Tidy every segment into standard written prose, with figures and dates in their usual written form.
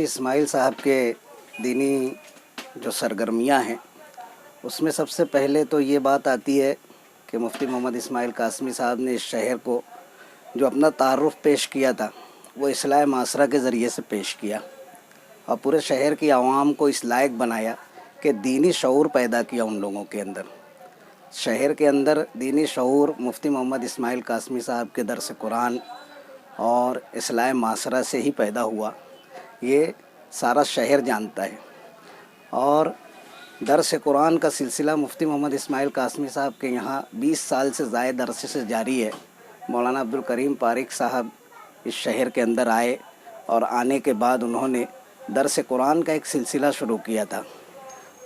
मुफ्ती इस्माइल साहब के दीनी जो सरगर्मियाँ हैं उसमें सबसे पहले तो ये बात आती है कि मुफ्ती मोहम्मद इस्माइल कासमी साहब ने इस शहर को जो अपना तारुफ़ पेश किया था वो इस्लाह मासरा के ज़रिए से पेश किया और पूरे शहर की आवाम को इस लायक बनाया कि दीनी शऊर पैदा किया उन लोगों के अंदर। शहर के अंदर दीनी शऊर मुफ्ती मोहम्मद इस्माइल कासमी साहब के दर्स कुरान और इस्लाह मासरा से ही पैदा हुआ, ये सारा शहर जानता है। और दर्स कुरान का सिलसिला मुफ्ती मोहम्मद इस्माइल कासमी साहब के यहाँ 20 साल से ज़ायद अरसे से जारी है। मौलाना अब्दुल करीम पारिक साहब इस शहर के अंदर आए और आने के बाद उन्होंने दर्स कुरान का एक सिलसिला शुरू किया था।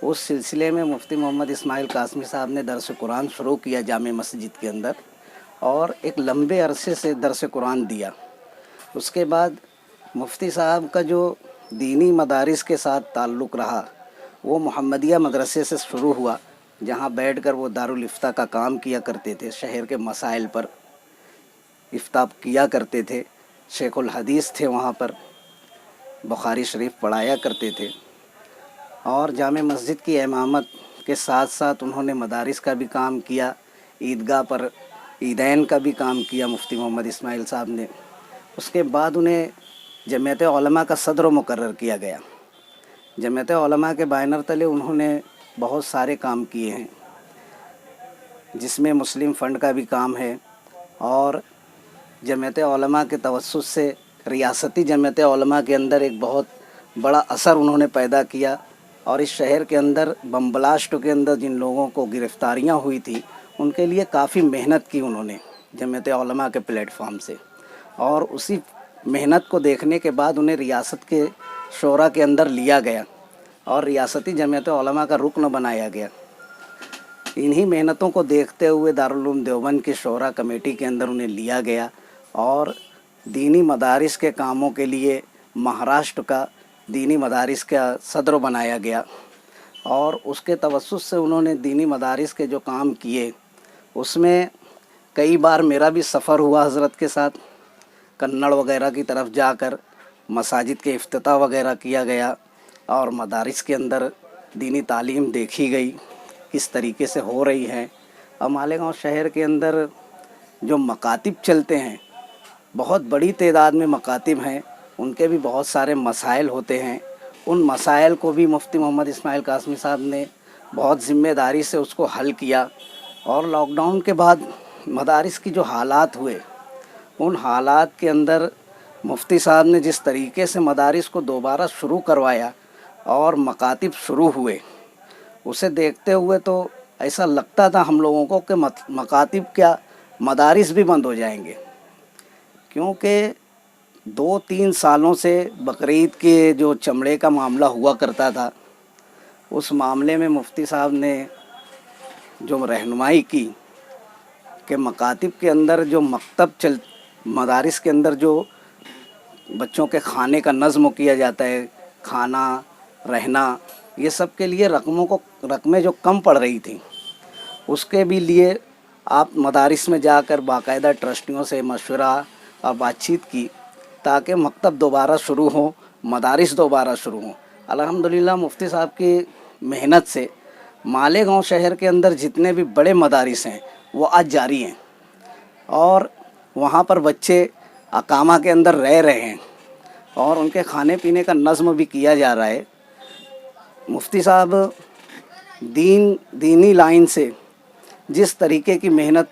उस सिलसिले में मुफ्ती मोहम्मद इस्माइल कासमी साहब ने दर्स कुरान शुरू किया जामे मस्जिद के अंदर और एक लंबे अरसे से दर्स कुरान दिया। उसके बाद मुफ्ती साहब का जो दीनी मदारिस के साथ ताल्लुक़ रहा वो मोहम्मदिया मदरसे से शुरू हुआ, जहाँ बैठकर वो दारुल इफ्ता का काम किया करते थे। शहर के मसाइल पर इफ्ता किया करते थे। शेखुल हदीस थे वहाँ पर, बुखारी शरीफ पढ़ाया करते थे और जामे मस्जिद की इमामत के साथ साथ उन्होंने मदारिस का भी काम किया, ईदगाह पर ईदैन का भी काम किया मुफ्ती मोहम्मद इस्माइल साहब ने। उसके बाद उन्हें जमीयत उलमा का सदर मुकर्रर किया गया। जमीयत उलमा के बैनर तले उन्होंने बहुत सारे काम किए हैं, जिसमें मुस्लिम फ़ंड का भी काम है और जमीयत उलमा के तवस्सुत से रियासती जमीयत उलमा के अंदर एक बहुत बड़ा असर उन्होंने पैदा किया। और इस शहर के अंदर बम ब्लास्ट के अंदर जिन लोगों को गिरफ़्तारियाँ हुई थी उनके लिए काफ़ी मेहनत की उन्होंने जमीयत उलमा के प्लेटफॉर्म से। और उसी मेहनत को देखने के बाद उन्हें रियासत के शोरा के अंदर लिया गया और रियासती जमीयत उलमा का रुकन बनाया गया। इन्हीं मेहनतों को देखते हुए दारुल उलूम देवबंद की शोरा कमेटी के अंदर उन्हें लिया गया और दीनी मदारिस के कामों के लिए महाराष्ट्र का दीनी मदारिस का सदर बनाया गया। और उसके तवस्सुत से उन्होंने दीनी मदारिस के जो काम किए उसमें कई बार मेरा भी सफ़र हुआ हज़रत के साथ। कन्नड़ वगैरह की तरफ जाकर मसाजिद के इफ्तिताह वगैरह किया गया और मदारिस के अंदर दीनी तालीम देखी गई किस तरीके से हो रही है। और मालेगांव शहर के अंदर जो मकातिब चलते हैं, बहुत बड़ी तादाद में मकातिब हैं, उनके भी बहुत सारे मसाइल होते हैं। उन मसाइल को भी मुफ्ती मोहम्मद इस्माइल कासमी साहब ने बहुत ज़िम्मेदारी से उसको हल किया। और लॉकडाउन के बाद मदारिस की जो हालात हुए, उन हालात के अंदर मुफ्ती साहब ने जिस तरीके से मदारिस को दोबारा शुरू करवाया और मकातिब शुरू हुए, उसे देखते हुए तो ऐसा लगता था हम लोगों को कि मकातिब क्या मदारिस भी बंद हो जाएंगे। क्योंकि 2-3 सालों से बकरीद के जो चमड़े का मामला हुआ करता था, उस मामले में मुफ्ती साहब ने जो रहनुमाई की कि मकातिब के अंदर जो मकतब मदारिस के अंदर जो बच्चों के खाने का नज़्म किया जाता है, खाना रहना, ये सब के लिए रकमें जो कम पड़ रही थी, उसके भी लिए आप मदारिस में जाकर बाकायदा ट्रस्टियों से मशवरा और बातचीत की ताकि मकतब दोबारा शुरू हो, मदारिस दोबारा शुरू हो। अल्हम्दुलिल्लाह मुफ्ती साहब की मेहनत से मालेगांव शहर के अंदर जितने भी बड़े मदारिस हैं वो आज जारी हैं और वहाँ पर बच्चे अकामा के अंदर रह रहे हैं और उनके खाने पीने का नज़्म भी किया जा रहा है। मुफ्ती साहब दीनी लाइन से जिस तरीके की मेहनत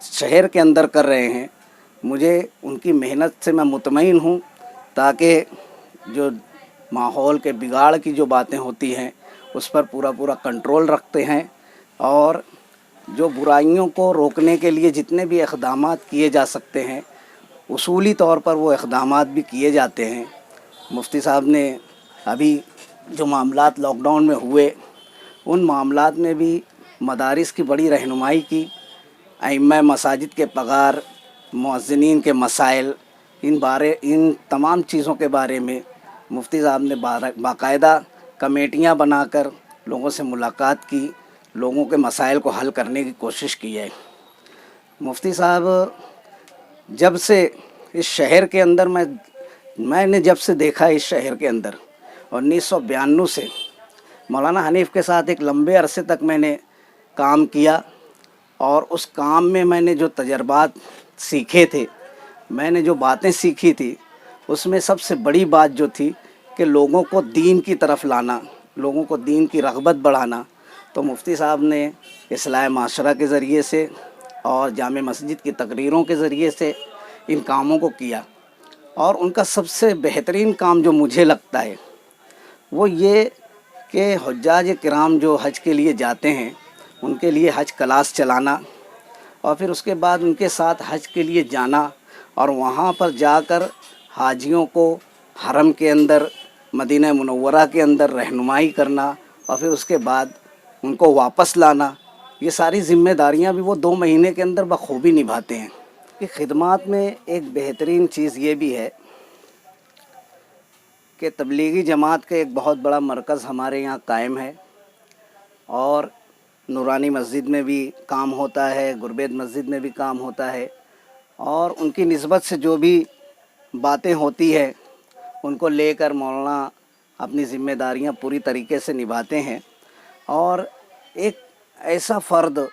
शहर के अंदर कर रहे हैं, मुझे उनकी मेहनत से मैं मुतमईन हूँ, ताकि जो माहौल के बिगाड़ की जो बातें होती हैं उस पर पूरा कंट्रोल रखते हैं और जो बुराइयों को रोकने के लिए जितने भी इक़दामात किए जा सकते हैं उसूली तौर पर वो इक़दामात भी किए जाते हैं। मुफ्ती साहब ने अभी जो मामलात लॉकडाउन में हुए, उन मामलात में भी मदारिस की बड़ी रहनुमाई की। अइम्मा मसाजिद के पगार, मुअज़्ज़िनीन के मसाइल, इन तमाम चीज़ों के बारे में मुफ्ती साहब ने बाकायदा कमेटियां बनाकर लोगों से मुलाकात की, लोगों के मसाइल को हल करने की कोशिश की है। मुफ्ती साहब जब से इस शहर के अंदर मैं मैंने जब से देखा इस शहर के अंदर 1992 से मौलाना हनीफ़ के साथ एक लंबे अरसे तक मैंने काम किया और उस काम में मैंने जो तजर्बात सीखे थे, मैंने जो बातें सीखी थी, उसमें सबसे बड़ी बात जो थी कि लोगों को दीन की तरफ लाना, लोगों को दीन की रग़बत बढ़ाना। तो मुफ्ती साहब ने इस्लाह माशरा के ज़रिए से और जामे मस्जिद की तकरीरों के ज़रिए से इन कामों को किया। और उनका सबसे बेहतरीन काम जो मुझे लगता है वो ये कि हुज्जाज किराम जो हज के लिए जाते हैं उनके लिए हज क्लास चलाना और फिर उसके बाद उनके साथ हज के लिए जाना और वहाँ पर जाकर हाजियों को हरम के अंदर मदीना मुनव्वरा के अंदर रहनुमाई करना और फिर उसके बाद उनको वापस लाना। ये सारी ज़िम्मेदारियाँ भी वो 2 महीने के अंदर बखूबी निभाते हैं। कि खिदमात में एक बेहतरीन चीज़ ये भी है कि तबलीगी जमात का एक बहुत बड़ा मरकज़ हमारे यहाँ कायम है और नूरानी मस्जिद में भी काम होता है, गुरबेद मस्जिद में भी काम होता है और उनकी निस्बत से जो भी बातें होती है उनको लेकर मौलाना अपनी ज़िम्मेदारियाँ पूरी तरीके से निभाते हैं। और एक ऐसा फ़र्द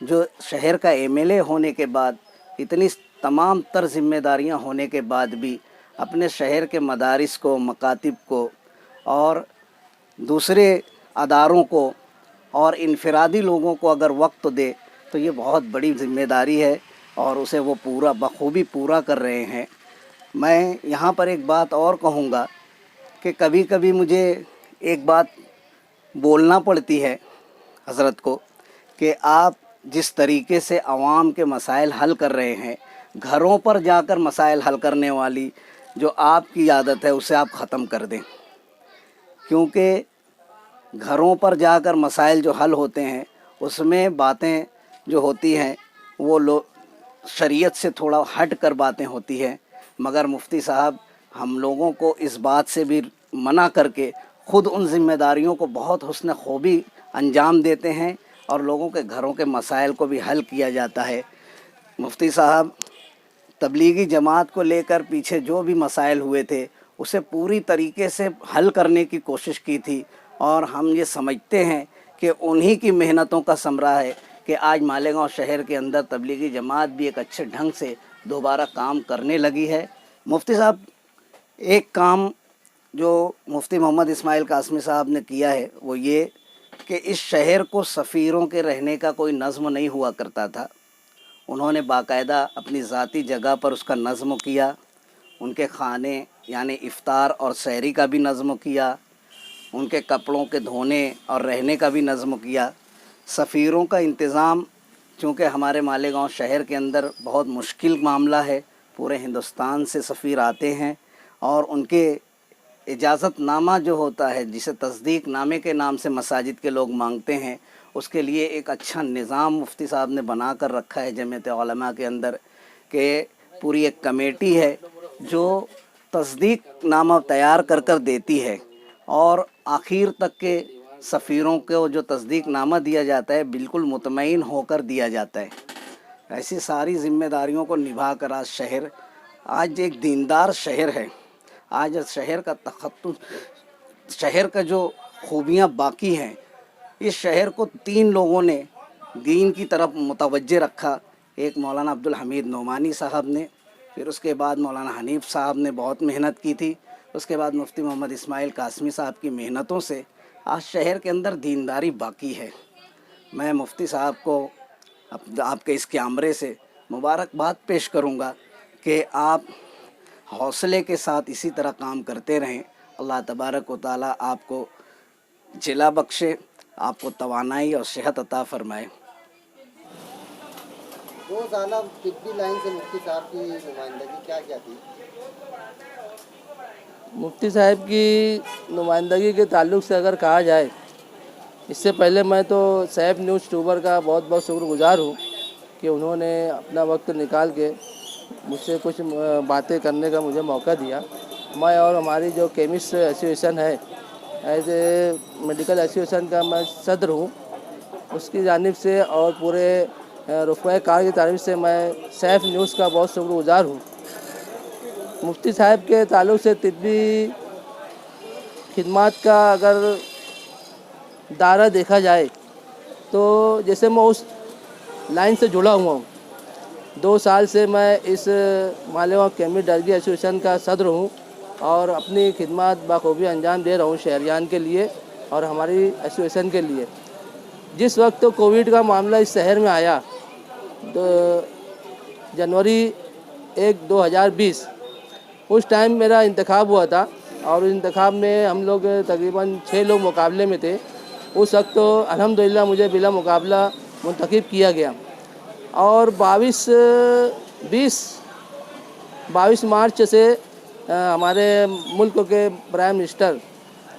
जो शहर का एमएलए होने के बाद, इतनी तमाम तर ज़िम्मेदारियाँ होने के बाद भी अपने शहर के मदारिस को, मकातिब को और दूसरे अदारों को और इनफरादी लोगों को अगर वक्त दे तो ये बहुत बड़ी ज़िम्मेदारी है और उसे वो पूरा बखूबी पूरा कर रहे हैं। मैं यहाँ पर एक बात और कहूँगा कि कभी कभी मुझे एक बात बोलना पड़ती है हज़रत को कि आप जिस तरीके से आवाम के मसाइल हल कर रहे हैं, घरों पर जाकर मसाइल हल करने वाली जो आपकी आदत है उसे आप ख़त्म कर दें, क्योंकि घरों पर जाकर मसाइल जो हल होते हैं उसमें बातें जो होती हैं वो शरीयत से थोड़ा हट कर बातें होती हैं। मगर मुफ्ती साहब हम लोगों को इस बात से भी मना करके ख़ुद उन ज़िम्मेदारियों को बहुत हुस्न खूबी अंजाम देते हैं और लोगों के घरों के मसाइल को भी हल किया जाता है। मुफ्ती साहब तबलीगी जमात को लेकर पीछे जो भी मसाइल हुए थे उसे पूरी तरीके से हल करने की कोशिश की थी और हम ये समझते हैं कि उन्हीं की मेहनतों का समरा है कि आज मालेगांव शहर के अंदर तबलीगी जमात भी एक अच्छे ढंग से दोबारा काम करने लगी है। मुफ्ती साहब एक काम जो मुफ्ती मोहम्मद इस्माइल कासमी साहब ने किया है वो ये कि इस शहर को सफ़ीरों के रहने का कोई नज़्म नहीं हुआ करता था। उन्होंने बाकायदा अपनी ज़ाती जगह पर उसका नज़्म किया, उनके खाने यानी इफ़्तार और सहरी का भी नज़्म किया, उनके कपड़ों के धोने और रहने का भी नज़्म किया। सफ़ीरों का इंतज़ाम चूँकि हमारे मालेगांव शहर के अंदर बहुत मुश्किल मामला है, पूरे हिंदुस्तान से सफ़ीर आते हैं और उनके इजाज़तनामा जो होता है जिसे तस्दीक नामे के नाम से मसाजिद के लोग मांगते हैं, उसके लिए एक अच्छा निज़ाम मुफ्ती साहब ने बना कर रखा है जमीयत उलमा के अंदर कि पूरी एक कमेटी है जो तस्दीक नामा तैयार कर कर देती है और आखिर तक के सफ़ीरों को जो तस्दीक नामा दिया जाता है बिल्कुल मुतमईन होकर दिया जाता है। ऐसी सारी ज़िम्मेदारियों को निभा कर आज शहर आज एक दीनदार शहर है। आज शहर का तखत्तुस, शहर का जो खूबियाँ बाकी हैं, इस शहर को 3 लोगों ने दीन की तरफ मुतवज्जे रखा। एक मौलाना अब्दुल हमीद नोमानी साहब ने, फिर उसके बाद मौलाना हनीफ़ साहब ने बहुत मेहनत की थी, उसके बाद मुफ्ती मोहम्मद इस्माइल कासमी साहब की मेहनतों से आज शहर के अंदर दीनदारी बाकी है। मैं मुफ्ती साहब को आपके इस कैमरे से मुबारकबाद पेश करूँगा कि आप हौसले के साथ इसी तरह काम करते रहें। अल्लाह तबारक व तआला आपको जिला बख्शे, आपको तवानाई और सेहत अता फ़रमाए। रोज़ाना कितनी लाइन से मुफ्ती साहब की नुमाइंदगी क्या क्या थी? मुफ्ती साहब की नुमाइंदगी के ताल्लुक़ से अगर कहा जाए, इससे पहले मैं तो सैफ न्यूज़ ट्यूबर का बहुत बहुत शुक्रगुजार हूँ कि उन्होंने अपना वक्त निकाल के मुझसे कुछ बातें करने का मुझे मौका दिया। मैं और हमारी जो केमिस्ट एसोसिएशन है, एज ए मेडिकल एसोसिएशन का मैं सदर हूँ, उसकी जानिब से और पूरे रुफ़ा कार की तारीफ से मैं सैफ न्यूज़ का बहुत शुक्रगुजार हूँ। मुफ्ती साहब के ताल्लुक़ से तिब्बी खिदमात का अगर दायरा देखा जाए तो जैसे मैं उस लाइन से जुड़ा हुआ हूँ। 2 साल से मैं इस मालेगांव केमिस्ट दर्गी एसोसिएशन का सदर हूँ और अपनी खिदमत बाखूबी अंजाम दे रहा हूँ शहरियान के लिए और हमारी एसोसिएशन के लिए। जिस वक्त तो कोविड का मामला इस शहर में आया तो जनवरी 1, 2020 उस टाइम मेरा इंतखाब हुआ था और उस इंतखाब में हम लोग तकरीबन 6 लोग मुकाबले में थे। उस वक्त तो अल्हम्दुलिल्लाह मुझे बिला मुकाबला मुंतखब किया गया और 22 मार्च से हमारे मुल्क के प्राइम मिनिस्टर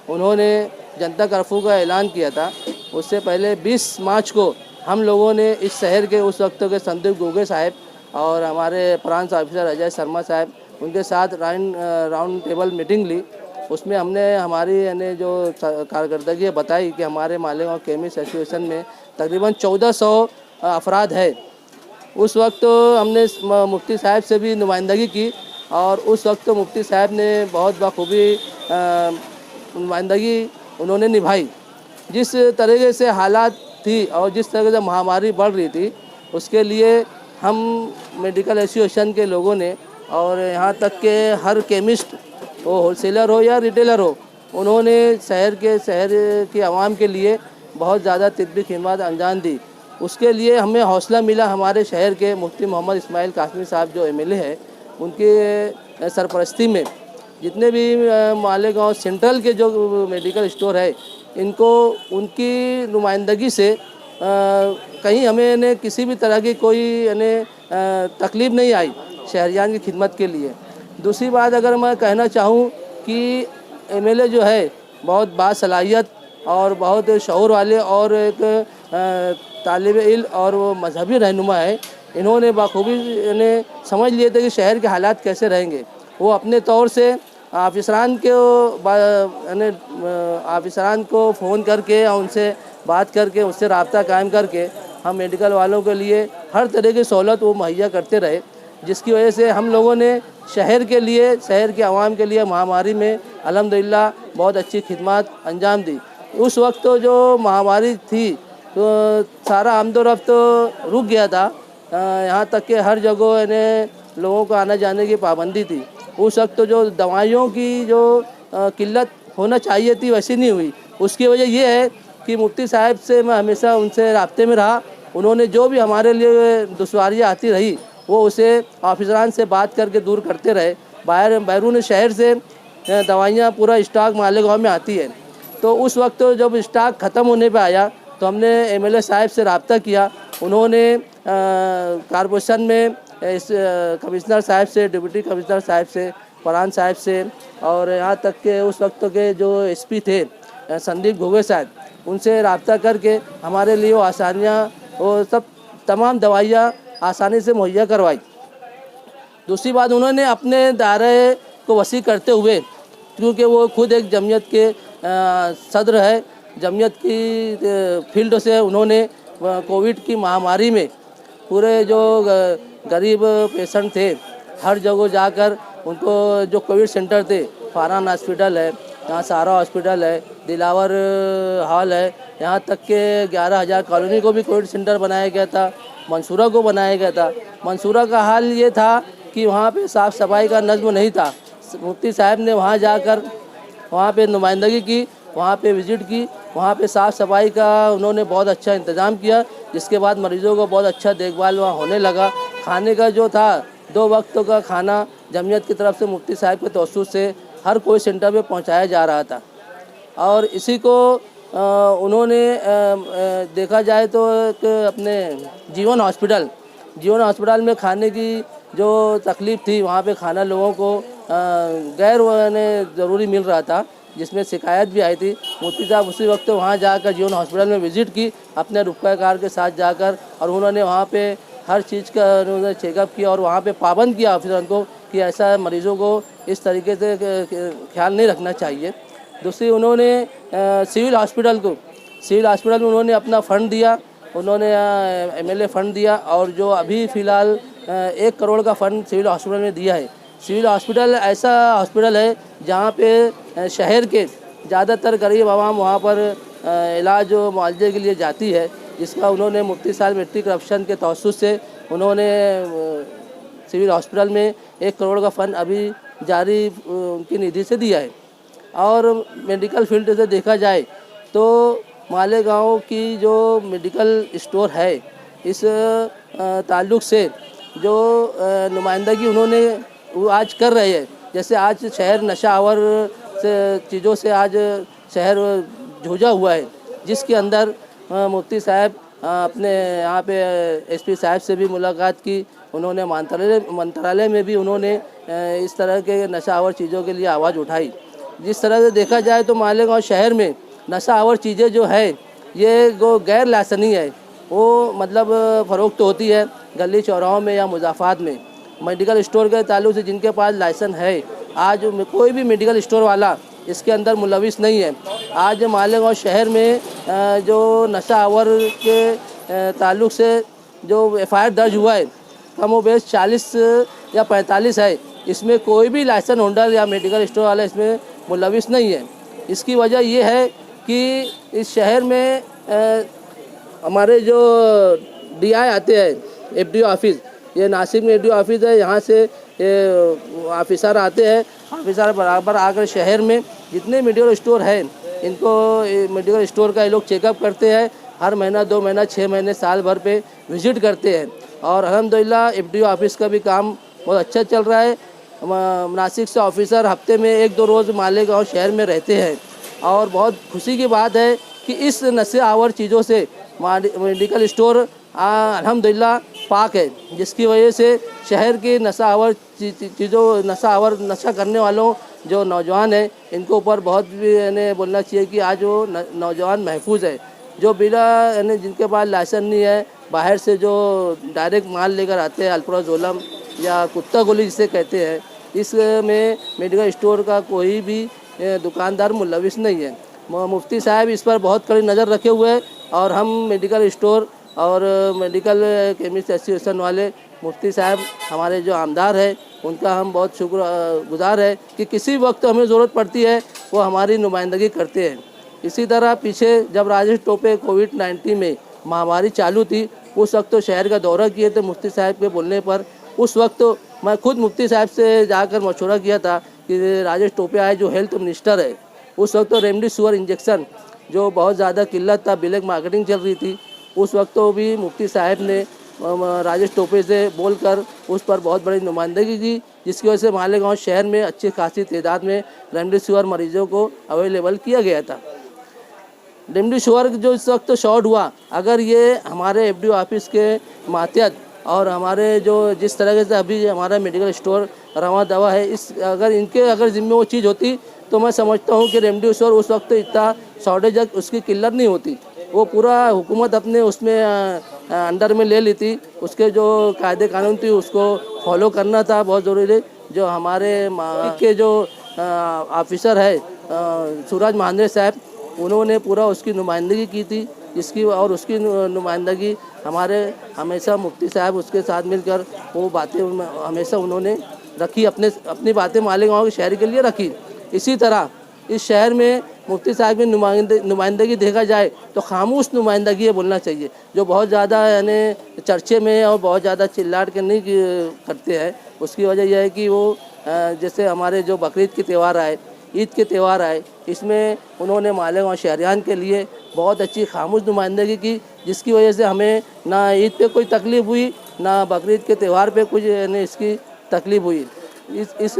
उन्होंने जनता कर्फ्यू का ऐलान किया था। उससे पहले 20 मार्च को हम लोगों ने इस शहर के उस वक्त के संदीप गोगे साहब और हमारे ब्रांच ऑफिसर अजय शर्मा साहब उनके साथ राउंड टेबल मीटिंग ली। उसमें हमने हमारी यानी जो कारकर्दगी बताई कि हमारे मालेगांव केमिस्ट एसोसिएशन में तकरीबन 1400 अफराद है। उस वक्त हमने मुफ्ती साहब से भी नुमाइंदगी की और उस वक्त मुफ्ती साहब ने बहुत बखूबी नुमाइंदगी उन्होंने निभाई। जिस तरीके से हालात थी और जिस तरह से महामारी बढ़ रही थी उसके लिए हम मेडिकल एसोसिएशन के लोगों ने और यहाँ तक के हर केमिस्ट वो होलसेलर हो या रिटेलर हो उन्होंने शहर की आवाम के लिए बहुत ज़्यादा तिब्बी खिदमत अंजाम दी। उसके लिए हमें हौसला मिला हमारे शहर के मुफ्ती मोहम्मद इस्माइल कासमी साहब जो एमएलए हैं उनके सरपरस्ती में जितने भी मालेगांव सेंट्रल के जो मेडिकल स्टोर है इनको उनकी नुमाइंदगी से कहीं हमें ने किसी भी तरह की कोई तकलीफ़ नहीं आई शहरियान की खिदमत के लिए। दूसरी बात अगर मैं कहना चाहूँ कि एमएलए जो है बहुत बासलाहियत और बहुत शऊर वाले और एक तालिब इल्म और वो मजहबी रहनुमा है। इन्होंने बाखूबी समझ लिए थे कि शहर के हालात कैसे रहेंगे। वो अपने तौर से ऑफिसरान को फ़ोन करके और उनसे बात करके उससे रब्ता कायम करके हम मेडिकल वालों के लिए हर तरह की सहूलत वो मुहैया करते रहे, जिसकी वजह से हम लोगों ने शहर के आवाम के लिए महामारी में अल्हम्दुलिल्लाह बहुत अच्छी खिदमत अंजाम दी। उस वक्त तो जो महामारी थी तो सारा आमदोरफ्त तो रुक गया था, यहाँ तक कि हर जगह लोगों को आना जाने की पाबंदी थी। उस वक्त तो जो दवाइयों की जो किल्लत होना चाहिए थी वैसी नहीं हुई। उसकी वजह ये है कि मुफ्ती साहब से मैं हमेशा उनसे राब्ते में रहा। उन्होंने जो भी हमारे लिए दुश्वारियाँ आती रही वो उसे ऑफिसरान से बात करके दूर करते रहे। बैरून शहर से दवाइयाँ पूरा स्टॉक मालेगांव में आती है। तो उस वक्त तो जब स्टॉक ख़त्म होने पे आया तो हमने एमएलए साहब से रब्ता किया। उन्होंने कॉरपोरेशन में इस कमिश्नर साहब से, डिप्टी कमिश्नर साहब से, प्रधान साहब से और यहाँ तक के उस वक्त के जो एसपी थे संदीप गोगे साहब, उनसे रब्ता करके हमारे लिए वो आसानियाँ वो सब तमाम दवाइयाँ आसानी से मुहैया करवाई। दूसरी बात उन्होंने अपने दायरे को वसी करते हुए, क्योंकि वो खुद एक जमयत के सदर है, जमयत की फील्ड से उन्होंने कोविड की महामारी में पूरे जो गरीब पेशेंट थे हर जगह जाकर उनको जो कोविड सेंटर थे, फारान हॉस्पिटल है, यहाँ सारा हॉस्पिटल है, दिलावर हॉल है, यहाँ तक के 11,000 कॉलोनी को भी कोविड सेंटर बनाया गया था, मंसूरा को बनाया गया था। मंसूरा का हाल ये था कि वहाँ पे साफ़ सफाई का नज़्म नहीं था। मुफ्ती साहब ने वहाँ जाकर वहाँ पे नुमाइंदगी की, वहाँ पे विज़िट की, वहाँ पे साफ़ सफाई का उन्होंने बहुत अच्छा इंतज़ाम किया, जिसके बाद मरीज़ों को बहुत अच्छा देखभाल वहाँ होने लगा। खाने का जो था 2 वक्तों का खाना जमयत की तरफ से मुफ्ती साहब के तवज्जुह से हर कोई सेंटर पे पहुँचाया जा रहा था। और इसी को उन्होंने देखा जाए तो एक अपने जीवन हॉस्पिटल में खाने की जो तकलीफ़ थी, वहाँ पे खाना लोगों को गैर ज़रूरी मिल रहा था, जिसमें शिकायत भी आई थी। मुफ्ती साहब उसी वक्त वहाँ जाकर जीवन हॉस्पिटल में विज़िट की अपने रुपकार के साथ जाकर, और उन्होंने वहाँ पे हर चीज़ का उन्होंने चेकअप किया और वहाँ पे पाबंद किया ऑफिसरों को कि ऐसा मरीज़ों को इस तरीके से ख्याल नहीं रखना चाहिए। दूसरी उन्होंने सिविल हॉस्पिटल में उन्होंने अपना फ़ंड दिया, उन्होंने एमएलए फ़ंड दिया और जो अभी फ़िलहाल 1 करोड़ का फ़ंड सिविल हॉस्पिटल में दिया है, सिविल हॉस्पिटल ऐसा हॉस्पिटल है जहाँ पे शहर के ज़्यादातर गरीब आवाम वहाँ पर इलाज और मुआवजे के लिए जाती है, जिसका उन्होंने मुफ्ती साहब एंटी करप्शन के तवज्जुह से उन्होंने सिविल हॉस्पिटल में 1 करोड़ का फ़ंड अभी जारी उनकी निधि से दिया है। और मेडिकल फील्ड से देखा जाए तो मालेगांव की जो मेडिकल स्टोर है, इस ताल्लुक़ से जो नुमाइंदगी उन्होंने वो आज कर रहे हैं, जैसे आज शहर नशावर से चीज़ों से आज शहर जूझा हुआ है, जिसके अंदर मुफ्ती साहब अपने यहाँ पे एसपी साहब से भी मुलाकात की, उन्होंने मंत्रालय में भी उन्होंने इस तरह के नशावर चीज़ों के लिए आवाज़ उठाई। जिस तरह से देखा जाए तो मालेगांव शहर में नशावर चीज़ें जो है ये गैर लाइसेंसी है, वो मतलब फ़रोख्त होती है गली चौराहों में या मुज़ाफ़ात में। मेडिकल स्टोर के ताल्लुक़ से जिनके पास लाइसेंस है, आज कोई भी मेडिकल स्टोर वाला इसके अंदर मुलविस नहीं है। आज मालेगांव शहर में जो नशा आवर के ताल्लुक़ से जो FIR दर्ज हुआ है, कम व बेश 40 या 45 है। इसमें कोई भी लाइसेंस होल्डर या मेडिकल स्टोर वाला इसमें मुलविस नहीं है। इसकी वजह ये है कि इस शहर में हमारे जो DI आते हैं, FDO ऑफिस, ये नासिक में FDO ऑफिस है, यहाँ से ऑफिसर आते हैं, ऑफिसर बराबर आकर शहर में जितने मेडिकल स्टोर हैं इनको मेडिकल स्टोर का ये लोग चेकअप करते हैं। हर महीना 2 महीना 6 महीने साल भर पे विज़िट करते हैं और अल्हम्दुलिल्लाह FDO ऑफिस का भी काम बहुत अच्छा चल रहा है। नासिक से ऑफिसर हफ्ते में 1-2 रोज़ मालेगांव शहर में रहते हैं और बहुत खुशी की बात है कि इस नशे आवर चीज़ों से मेडिकल स्टोर अल्हम्दुलिल्लाह पाक है, जिसकी वजह से शहर की नशा आवर चीज़ों नशा करने वालों जो नौजवान हैं इनको ऊपर बहुत भी यानी बोलना चाहिए कि आज वो नौजवान महफूज है। जो बिना यानी जिनके पास लाइसेंस नहीं है, बाहर से जो डायरेक्ट माल लेकर आते हैं, अल्प्राजोलम या कुत्ता गोली जिसे कहते हैं, इसमें मेडिकल स्टोर का कोई भी दुकानदार मुलविस नहीं है। मुफ्ती साहब इस पर बहुत कड़ी नज़र रखे हुए हैं और हम मेडिकल स्टोर और मेडिकल केमिस्ट एसोसिएशन वाले मुफ्ती साहब हमारे जो आमदार है उनका हम बहुत शुक्रगुजार है कि किसी वक्त हमें ज़रूरत पड़ती है वो हमारी नुमाइंदगी करते हैं। इसी तरह पीछे जब राजेश टोपे कोविड-19 में महामारी चालू थी, उस वक्त तो शहर का दौरा किए थे मुफ्ती साहब के बोलने पर। उस वक्त तो मैं खुद मुफ्ती साहब से जाकर मशवरा किया था कि राजेश टोपे आए जो हेल्थ मिनिस्टर है, उस वक्त तो रेमडेसिविर इंजेक्शन जो बहुत ज़्यादा किल्लत था, ब्लैक मार्केटिंग चल रही थी, उस वक्त तो भी मुफ्ती साहब ने राजेश टोपे से बोलकर उस पर बहुत बड़ी नुमाइंदगी की, जिसकी वजह से मालेगांव शहर में अच्छी खासी तादाद में रेमडेसिविर मरीजों को अवेलेबल किया गया था। रेमडेसिविर जो इस वक्त शॉर्ट हुआ, अगर ये हमारे FDO ऑफिस के मातहत और हमारे जो जिस तरह से अभी हमारा मेडिकल स्टोर रवा दवा है, इस अगर जिम्मे वो चीज़ होती तो मैं समझता हूँ कि रेमडेसिविर उस वक्त इतना शॉर्टेज उसकी किल्लत नहीं होती। वो पूरा हुकूमत अपने उसमें अंडर में ले ली थी, उसके जो कायदे कानून थी उसको फॉलो करना था बहुत ज़रूरी। जो हमारे के जो ऑफिसर है सूरज महांद्रे साहब, उन्होंने पूरा उसकी नुमाइंदगी की थी, जिसकी और उसकी नुमाइंदगी हमारे हमेशा मुफ्ती साहब उसके साथ मिलकर वो बातें हमेशा उन्होंने रखी, अपनी बातें मालेगांव के शहर के लिए रखी। इसी तरह इस शहर में मुफ्ती साहब की नुमाइंदगी देखा जाए तो खामोश नुमाइंदगी है बोलना चाहिए, जो बहुत ज़्यादा यानी चर्चे में और बहुत ज़्यादा चिल्लाट के नहीं करते हैं। उसकी वजह यह है कि वो जैसे हमारे जो बकरीद के त्यौहार आए, ईद के त्यौहार आए, इसमें उन्होंने मालेगांव शहरियान के लिए बहुत अच्छी खामोश नुमाइंदगी की, जिसकी वजह से हमें ना ईद पे कोई तकलीफ़ हुई, ना बकरीद के त्यौहार पे कुछ यानी इसकी तकलीफ़ हुई। इस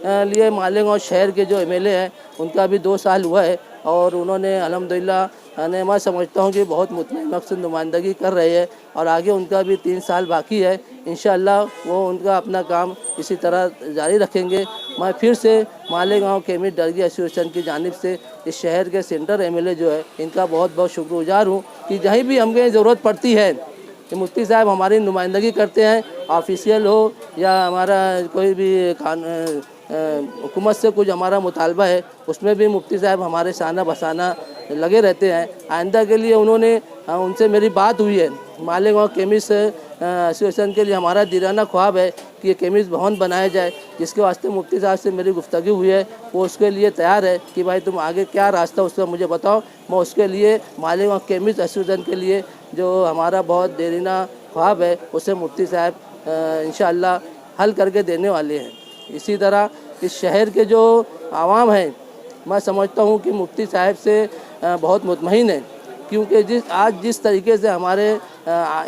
लिए मालेगांव शहर के जो MLA हैं उनका भी 2 साल हुआ है और उन्होंने अल्हम्दुलिल्लाह मैं समझता हूँ कि बहुत मुतमईन मकसद नुमाइंदगी कर रहे हैं और आगे उनका भी 3 साल बाकी है। इंशाअल्लाह वो उनका अपना काम इसी तरह जारी रखेंगे। मैं फिर से मालेगांव केमिस्ट दरगी एसोसिएशन की जानिब से इस शहर के सेंटर MLA जो है इनका बहुत बहुत शुक्रगुजार हूँ कि जहीं भी हमें ज़रूरत पड़ती है कि मुफ्ती साहब हमारी नुमाइंदगी करते हैं, ऑफिशियल हो या हमारा कोई भी हुकूमत से कुछ हमारा मुतालबा है, उसमें भी मुफ्ती साहब हमारे शाना बसाना लगे रहते हैं। आइंदा के लिए उनसे मेरी बात हुई है मालेगांव केमिस्ट एसोसिएशन के लिए हमारा दीवाना ख्वाब है कि ये केमिस्ट भवन बनाया जाए, जिसके वास्ते मुफ्ती साहब से मेरी गुफ्तगू हुई है। वो उसके लिए तैयार है कि भाई तुम आगे क्या रास्ता उसका मुझे बताओ, मैं उसके लिए मालेगांव केमिस्ट एसोसिएशन के लिए जो हमारा बहुत देरीना ख्वाब है उसे मुफ्ती साहब इंशाअल्लाह हल करके देने वाले हैं। इसी तरह इस शहर के जो आवाम हैं, मैं समझता हूँ कि मुफ्ती साहब से बहुत मुतमईन है, क्योंकि जिस तरीके से हमारे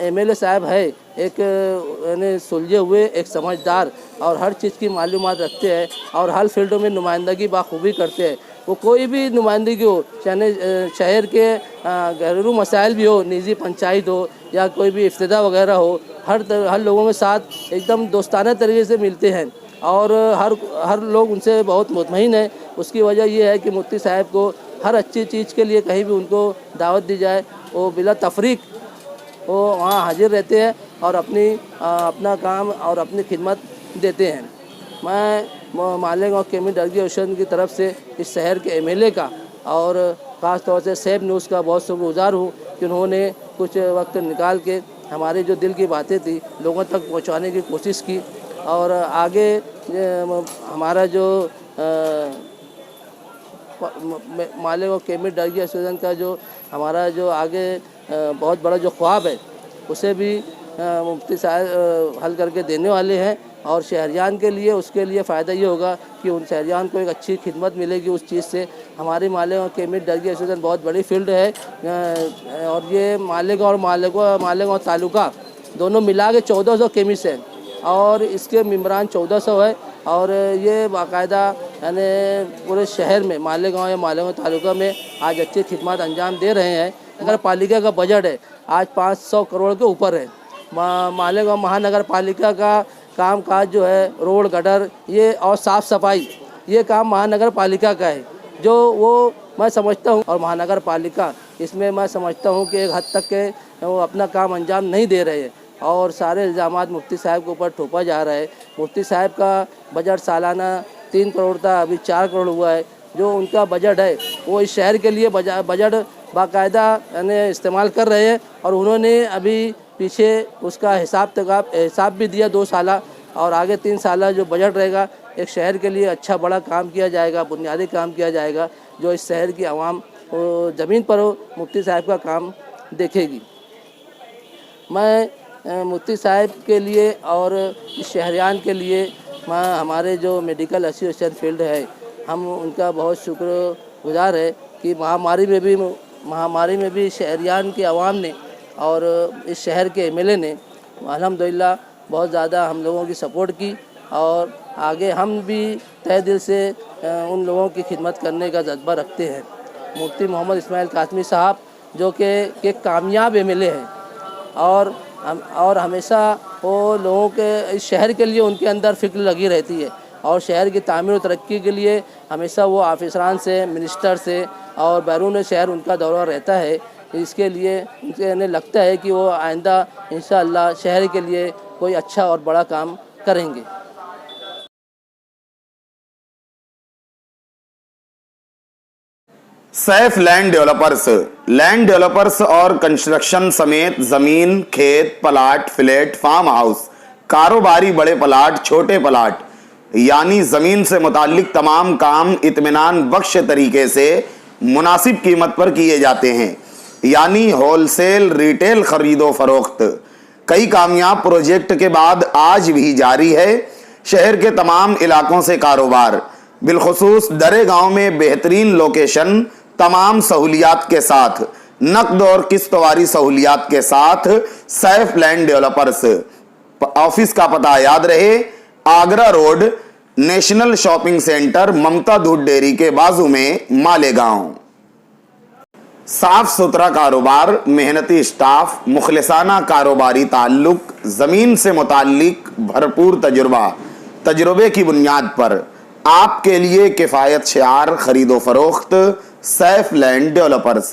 एमएलए साहब है, एक यानी सुलझे हुए, एक समझदार और हर चीज़ की मालूमात रखते हैं और हर फील्डों में नुमाइंदगी बाखूबी करते हैं। वो कोई भी नुमाइंदगी हो, चाहे शहर के घरेलू मसाइल भी हो, निजी पंचायत हो या कोई भी इफ्तिदा वगैरह हो, हर लोगों के साथ एकदम दोस्ताना तरीके से मिलते हैं और हर लोग उनसे बहुत मुतमईन है। उसकी वजह ये है कि मुफ्ती साहब को हर अच्छी चीज़ के लिए कहीं भी उनको दावत दी जाए, वो बिला तफरीक वो वहाँ हाजिर रहते हैं और अपना काम और अपनी खिदमत देते हैं। मैं मालेगांव केमिस्ट एसोसिएशन की तरफ से इस शहर के एमएलए का और ख़ास तौर से सैफ न्यूज़ का बहुत शुक्रगुजार हूँ कि उन्होंने कुछ वक्त निकाल के हमारी जो दिल की बातें थी लोगों तक पहुँचाने की कोशिश की और आगे हमारा जो मालेगांव केमिस्ट एसोसिएशन का जो हमारा जो आगे बहुत बड़ा जो ख्वाब है उसे भी मुफ्ती साहब हल करके देने वाले हैं और शहरियान के लिए उसके लिए फ़ायदा ये होगा कि उन शहरियान को एक अच्छी खिदमत मिलेगी उस चीज़ से। हमारी मालेगांव केमिस्ट एसोसिएशन बहुत बड़ी फील्ड है और ये मालेगांव और मालेगांव तालुका दोनों मिला के 1400 केमिस्ट हैं और इसके मेम्बरान 1400 है और ये बाकायदा यानी पूरे शहर में मालेगांव या मालेगांव तालुका में आज अच्छी खिदमत अंजाम दे रहे हैं। नगर पालिका का बजट है आज 500 करोड़ के ऊपर है। मालेगांव महानगर पालिका का काम काज जो है रोड गटर ये और साफ़ सफाई ये काम महानगर पालिका का है, जो वो मैं समझता हूँ। और महानगर पालिका इसमें मैं समझता हूँ कि एक हद तक के वो अपना काम अंजाम नहीं दे रहे हैं और सारे इल्ज़ामात मुफ्ती साहब के ऊपर थोपा जा रहा है। मुफ्ती साहब का बजट सालाना 3 करोड़ था, अभी 4 करोड़ हुआ है। जो उनका बजट है वो इस शहर के लिए बजट बाकायदा यानी इस्तेमाल कर रहे हैं और उन्होंने अभी पीछे उसका हिसाब भी दिया 2 साल और आगे 3 साल जो बजट रहेगा एक शहर के लिए अच्छा बड़ा काम किया जाएगा, बुनियादी काम किया जाएगा जो इस शहर की आवाम ज़मीन पर हो मुफ्ती साहब का काम देखेगी। मैं मुफ्ती साहब के लिए और शहरियान के लिए मैं हमारे जो मेडिकल एसोसिएशन फील्ड है हम उनका बहुत शुक्रगुजार है कि महामारी में भी शहरियान की आवाम ने और इस शहर के एमएलए ने अल्हम्दुलिल्लाह बहुत ज़्यादा हम लोगों की सपोर्ट की और आगे हम भी तहे दिल से उन लोगों की खिदमत करने का जज्बा रखते हैं। मुफ्ती मोहम्मद इस्माइल कासमी साहब जो कि कामयाब एमएलए हैं और हमेशा वो लोगों के इस शहर के लिए उनके अंदर फ़िक्र लगी रहती है और शहर की तामीर और तरक्की के लिए हमेशा वो ऑफिसरान से, मिनिस्टर से और बैरून शहर उनका दौरा रहता है। इसके लिए उन्हें लगता है कि वो आइंदा इंशाअल्लाह शहर के लिए कोई अच्छा और बड़ा काम करेंगे। सैफ लैंड डेवलपर्स और कंस्ट्रक्शन समेत जमीन, खेत, प्लाट, फ्लैट, फार्म हाउस, कारोबारी बड़े प्लाट, छोटे प्लाट यानी जमीन से मुताल्लिक तमाम काम इत्मीनान बख्श तरीके से मुनासिब कीमत पर किए जाते हैं, यानी होलसेल रिटेल खरीदो फरोख्त। कई कामयाब प्रोजेक्ट के बाद आज भी जारी है शहर के तमाम इलाकों से कारोबार। बिलखुसूस दरे गांव में बेहतरीन लोकेशन, तमाम सहूलियात के साथ, नकद और किस्त वारी सहूलियात के साथ सैफ लैंड डेवलपर्स। ऑफिस का पता याद रहे, Agra road, national shopping centre, Mamta Doodh dairy के बाजू में, मालेगांव। साफ सुथरा कारोबार, मेहनती स्टाफ, मुखलिसाना कारोबारी ताल्लुक, जमीन से मुताल्लिक भरपूर तजुर्बे की बुनियाद पर आपके लिए किफायत शियार खरीदो फरोख्त सैफ लैंड डेवलपर्स।